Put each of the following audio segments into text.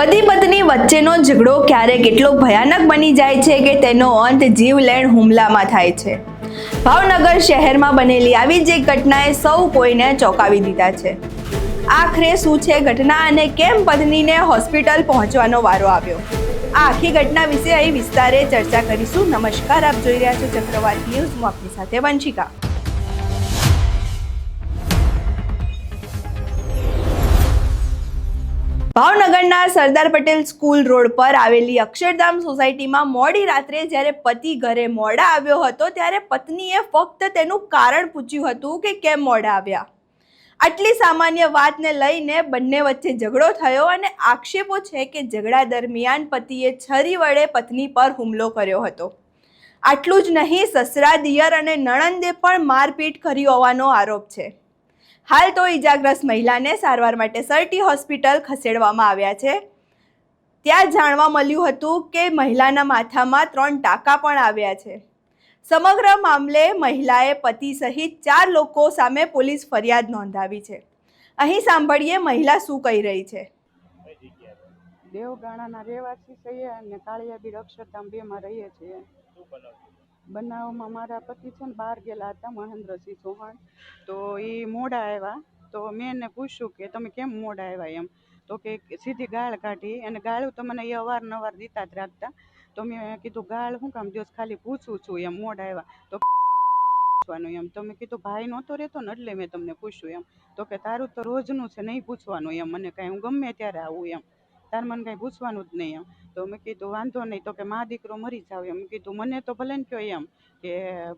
પતિ પત્ની વચ્ચેનો ઝઘડો ક્યારેક એટલો ભયાનક બની જાય છે કે તેનો અંત જીવલેણ હુમલામાં થાય છે। ભાવનગર શહેરમાં બનેલી આવી જ એક ઘટનાએ સૌ કોઈને ચોંકાવી દીધા છે। આખરે શું છે ઘટના અને કેમ પત્નીને હોસ્પિટલ પહોંચવાનો વારો આવ્યો, આ આખી ઘટના વિશે અહીં વિસ્તારે ચર્ચા કરીશું। નમસ્કાર, આપ જોઈ રહ્યા છો ચક્રવાત ન્યૂઝ, હું આપની સાથે વંશિકા। ભાવનગરના સરદાર પટેલ સ્કૂલ રોડ પર આવેલી અક્ષરધામ સોસાયટીમાં મોડી રાત્રે જ્યારે પતિ ઘરે મોડા આવ્યો હતો ત્યારે પત્નીએ ફક્ત તેનું કારણ પૂછ્યું હતું કે કેમ મોડા આવ્યા। આટલી સામાન્ય વાતને લઈને બંને વચ્ચે ઝઘડો થયો અને આક્ષેપો છે કે ઝઘડા દરમિયાન પતિએ છરી વડે પત્ની પર હુમલો કર્યો હતો। આટલું જ નહીં, સસરા, દિયર અને નણંદે પણ મારપીટ કરી હોવાનો આરોપ છે। હાલ તો ઈજાગ્રસ્ત મહિલાને સારવાર માટે સરટી હોસ્પિટલ ખસેડવામાં આવ્યા છે। ત્યાં જાણવા મળ્યું હતું કે મહિલાના માથામાં 3 ટાંકા પણ આવ્યા છે। સમગ્ર મામલે મહિલાએ પતિ સહિત 4 લોકો સામે પોલીસ ફરિયાદ નોંધાવી છે। અહીં સાંભળીએ મહિલા શું કહી રહી છે। દેવગાણાના રહેવાસી છીએ અને કાળિયાબીર અક્ષરધામ 2માં રહીએ છીએ। બનાવમાં મારા પતિ છે ને બહાર ગયેલા હતા, મહેન્દ્રસિંહ ચૌહાણ, તો એ મોડા આવ્યા। તો મેં એને પૂછ્યું કે તમે કેમ મોડા આવ્યા એમ, તો કે સીધી ગાળ કાઢી, અને ગાળું તો મને એ અવારનવાર દીતા જ રાખતા। તો મેં કીધું ગાળ શું કામ દો, ખાલી પૂછું છું એમ, મોડા આવ્યા તો પૂછવાનું એમ। તો મેં કીધું ભાઈ નહોતો રહેતો ને એટલે મેં તમને પૂછ્યું એમ। તો કે તારું તો રોજનું છે, નહીં પૂછવાનું એમ, મને કાંઈ હું ગમે ત્યારે આવું એમ, તાર મને કાંઈ પૂછવાનું જ નહીં એમ। તો મેં કીધું વાંધો નહીં, તો કે મા દીકરો મરી જાવ એમ। મેં કીધું મને તો ભલે ને કહો એમ કે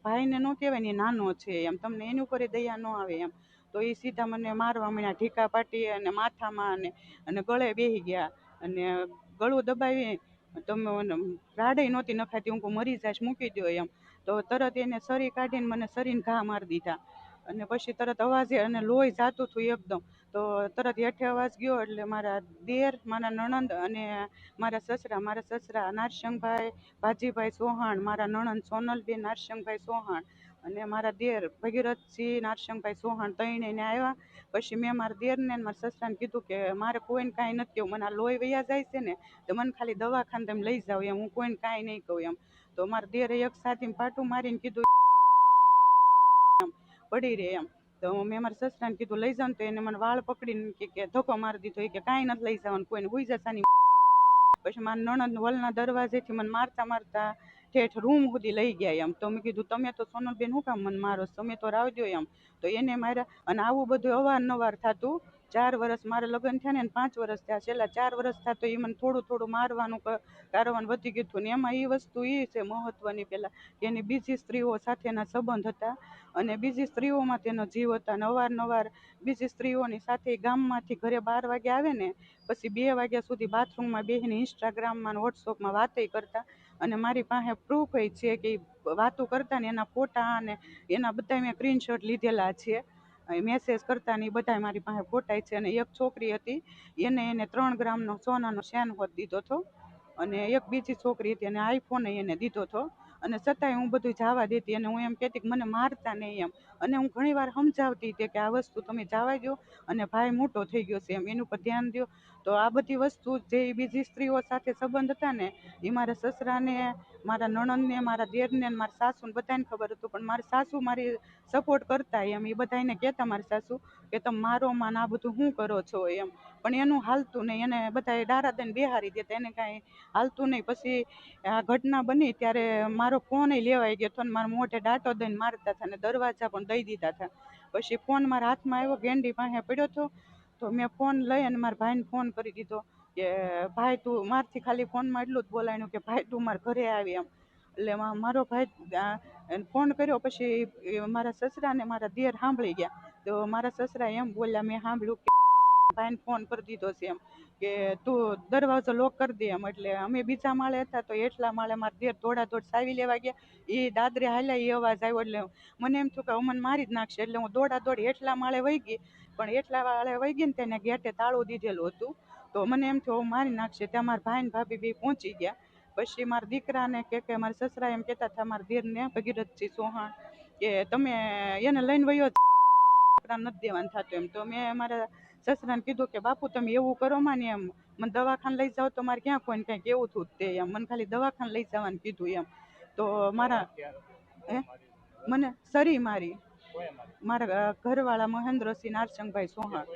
ભાઈને ન કહેવાય ને, નાનો છે એમ, તમને એની ઉપર દયા ન આવે એમ। તો એ સીધા મને મારવા માંડ્યા, ઢીકા પાટી અને માથામાં અને ગળે બેસી ગયા, અને ગળું દબાવી તમે રાડે નહોતી નખાતી, હું મરી જાશ, મૂકી દો એમ। તો તરત એને સરી કાઢીને મને સરીને ઘા મારી દીધા, અને પછી તરત અવાજે અને લોહી જાતું હતું એકદમ। તો તરત હેઠે અવાજ ગયો એટલે મારા દેર, મારા નણંદ અને મારા સસરા નારશંગભાઈ ભાજીભાઈ ચૌહાણ, મારા નણંદ સોનલબેન નારશંગભાઈ ચૌહાણ અને મારા દેર ભગીરથસિંહ નારશંગભાઈ ચૌહાણ, ત્રણે એને આવ્યા। પછી મેં મારા દેરને મારા સસરાને કીધું કે મારે કોઈને કાંઈ નથી કહ્યું, મને આ લોહી વયા જાય છે ને, તો મને ખાલી દવાખાને તમે લઈ જાઓ એમ, હું કોઈને કાંઈ નહીં કહું એમ। તો મારા દેરે એક સાથીને પાટું મારીને કીધું પડી રહે એમ। તો મેં મારા સસરાને કીધું લઈ જાવ, તો એને મને વાળ પકડીને કે ધક્કો મારી દીધો, એ કે કાંઈ નથી લઈ જવાનું, કોઈને હુઈ જસાની। પછી મારા નણંદ વલના દરવાજેથી મને મારતા મારતા ઠેઠ રૂમ સુધી લઈ ગયા એમ। તો મેં કીધું તમે તો સોનલબેન શું કામ મને મારો, તમે તો રાવજો એમ। તો એને માર્યા, અને આવું બધું અવારનવાર થતું। 4 વર્ષ મારે લગ્ન થયા ને 5 વર્ષ થયા, છેલ્લા 4 વર્ષ થયા એ મને થોડું થોડું મારવાનું કારવાનું વધી ગયું હતું। ને એમાં એ વસ્તુ એ છે મહત્વની, પહેલાં કે એની બીજી સ્ત્રીઓ સાથેના સંબંધ હતા, અને બીજી સ્ત્રીઓમાં તેનો જીવ હતા, અને અવારનવાર બીજી સ્ત્રીઓની સાથે ગામમાંથી ઘરે 12 વાગે આવે ને પછી 2 વાગ્યા સુધી બાથરૂમમાં બેસીને ઇન્સ્ટાગ્રામમાં વોટ્સઅપમાં વાતે કરતા, અને મારી પાસે પ્રૂફ છે કે વાતો કરતા ને એના ફોટા અને એના બધા મેં સ્ક્રીનશોટ લીધેલા છે, મેસેજ કરતા ને એ બધા મારી પાસે ફોટા છે। અને એક છોકરી હતી એને 3 ગ્રામનો સોનાનો ચેન હોત દીધો હતો, અને એક બીજી છોકરી હતી એને આઈફોન એને દીધો હતો, અને છતાંય હું બધું જવા દેતી, અને હું એમ કહેતી કે મને મારતા નહીં એમ। અને હું ઘણી વાર સમજાવતી હતી કે આ વસ્તુ તમે જવા દો, અને ભાઈ મોટો થઈ ગયો છે એમ, એની ઉપર ધ્યાન દો। તો આ બધી વસ્તુ જે બીજી સ્ત્રીઓ સાથે સંબંધ હતા ને, એ મારા સસરાને, મારા નણંદને, મારા દેરને, મારા સાસુને બધાને ખબર હતું, પણ મારી સાસુ મારી સપોર્ટ કરતા એમ, એ બધાને કહેતા મારી સાસુ કે તમે મારો માં આ બધું શું કરો છો એમ, પણ એનું હાલતું નહીં, એને બધા ડારા દઈને બેહારી દેતા, એને કાંઈ હાલતું નહીં। પછી આ ઘટના બની ત્યારે મારો ફોન લેવાઈ ગયો હતો, ને મારા મોઢે ડાટો દઈને મારતા હતા, ને દરવાજા પણ દઈ દીધા હતા। પછી ફોન મારા હાથમાં આવ્યો, ગેંડી પાસે પડ્યો હતો, તો મેં ફોન લઈ અને મારા ભાઈને ફોન કરી દીધો કે ભાઈ તું, મારથી ખાલી ફોનમાં એટલું જ બોલાણ્યું કે ભાઈ તું મારા ઘરે આવી એમ। એટલે મારો ભાઈ ફોન કર્યો, પછી મારા સસરા ને મારા દેર સાંભળી ગયા, તો મારા સસરા એમ બોલ્યા, મેં સાંભળ્યું કે ભાઈને ફોન કરી દીધો છે એમ, કે તું દરવાજો લોક કરી દે એમ। એટલે અમે બીજા માળે હતા, તો એટલા માળે મારા દેર દોડાદોડ સાવી લેવા ગયા, એ દાદરે હાલ્યા, એ અવાજ આવ્યો એટલે મને એમ થયું કે મને મારી જ નાખશે, એટલે હું દોડાદોડ એટલા માળે વહી ગઈ, પણ એટલા માળે વહી ગઈ ને તેને ગેટે તાળું દીધેલું હતું, તો મને એમ થયું મારી નાખશે। ત્યાં મારા ભાઈ ને ભાભી બે પહોંચી ગયા। પછી મારા દીકરાને કે મારા સસરા એમ કહેતા હતા મારા દેરને ભગીરથસિંહ ચૌહાણ કે તમે એને લઈને વયો નથી દેવાનું થતું એમ। તો મેં મારા સસરાને કીધું કે બાપુ તમે એવું કરો માં ને એમ, મને દવાખાને લઈ જાઓ તો મારે ક્યાં કોઈને કાંઈ કેવું હતું તે એમ મને ખાલી દવાખાને લઈ જવાનું કીધું એમ. તો મારા મને સરી મારી મારા ઘરવાળા મહેન્દ્રસિંહ નારચંગભાઈ સોહાણ.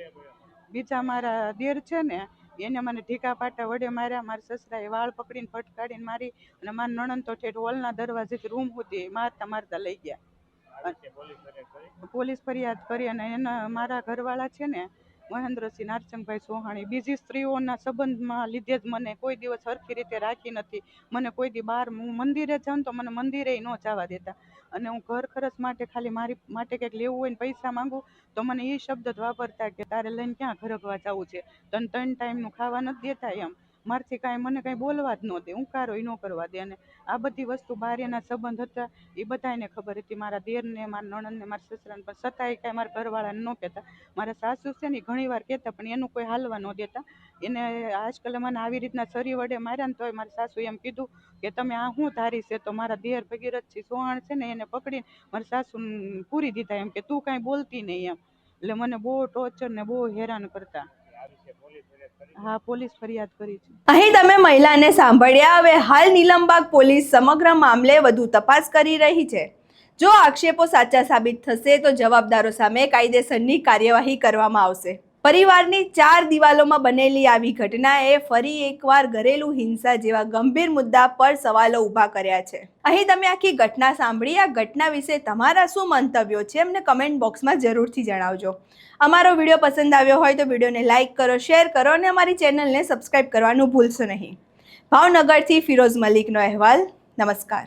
બીજા મારા દેર છે ને એને મને ઢીકા પાટા વડે માર્યા. મારા સસરાએ વાળ પકડીને ફટકાડીને મારી અને મારા નણંદ તો ઠેઠ હોલના દરવાજેથી રૂમ સુધી મારતા મારતા લઈ ગયા. પોલીસ ફરિયાદ કરી અને એના મારા ઘરવાળા છે ને મહેન્દ્રસિંહ નારચંગભાઈ સોહાણી બીજી સ્ત્રીઓના સંબંધમાં લીધે જ મને કોઈ દિવસ સરખી રીતે રાખી નથી. મને કોઈ દી બહાર હું મંદિરે જાઉં તો મને મંદિરે ન જવા દેતા. અને હું ઘર ખર્ચ માટે ખાલી મારી માટે કંઈક લેવું હોય ને પૈસા માંગુ તો મને એ શબ્દ જ વાપરતા કે તારે લઈને ક્યાં ઘરગવા જવું છે, તને 3 ટાઈમનું ખાવા નથી દેતા એમ. મારથી કાંઈ મને કાંઈ બોલવા જ ન દે, ઉંકારો ન કરવા દે. અને આ બધી વસ્તુ બહાર એના સંબંધ હતા એ બધાને ખબર હતી, મારા દેરને, મારા નણંદને, મારા સસરાને. પણ છતાંય કાંઈ મારા ઘરવાળાને ન કહેતા. મારા સાસુ છે ને ઘણી વાર કહેતા પણ એનું કોઈ હાલવા ન દેતા. એને આજકાલ મને આવી રીતના છરી વડે માર્યા ને તોય મારા સાસુ એમ કીધું કે તમે આ શું ધારી છે. તો મારા દેર ભગીરથસિંહ સોહાણ છે ને એને પકડીને મારા સાસુ પૂરી દીધા એમ કે તું કાંઈ બોલતી નહીં એમ. એટલે મને બહુ ટોર્ચર ને બહુ હેરાન કરતા. હા, પોલીસ ફરિયાદ કરી છે. અહીં તમે મહિલાને સાંભળ્યા. હવે હાલ નીલમબાગ પોલીસ સમગ્ર મામલે વધુ તપાસ કરી રહી છે. જો આક્ષેપો સાચા સાબિત થશે તો જવાબદારો સામે કાયદેસરની કાર્યવાહી કરવામાં આવશે. પરિવારની 4 દિવાલોમાં બનેલી આવી ઘટનાએ ફરી એકવાર ઘરેલું હિંસા જેવા ગંભીર મુદ્દા પર સવાલો ઊભા કર્યા છે. અહીં તમે આખી ઘટના સાંભળી. આ ઘટના વિશે તમારા શું મંતવ્યો છે અમને કમેન્ટ બોક્સમાં જરૂરથી જણાવજો. અમારો વિડીયો પસંદ આવ્યો હોય તો વિડીયોને લાઇક કરો, શેર કરો અને અમારી ચેનલને સબસ્ક્રાઇબ કરવાનું ભૂલશો નહીં. ભાવનગરથી ફિરોઝ મલિકનો અહેવાલ. નમસ્કાર.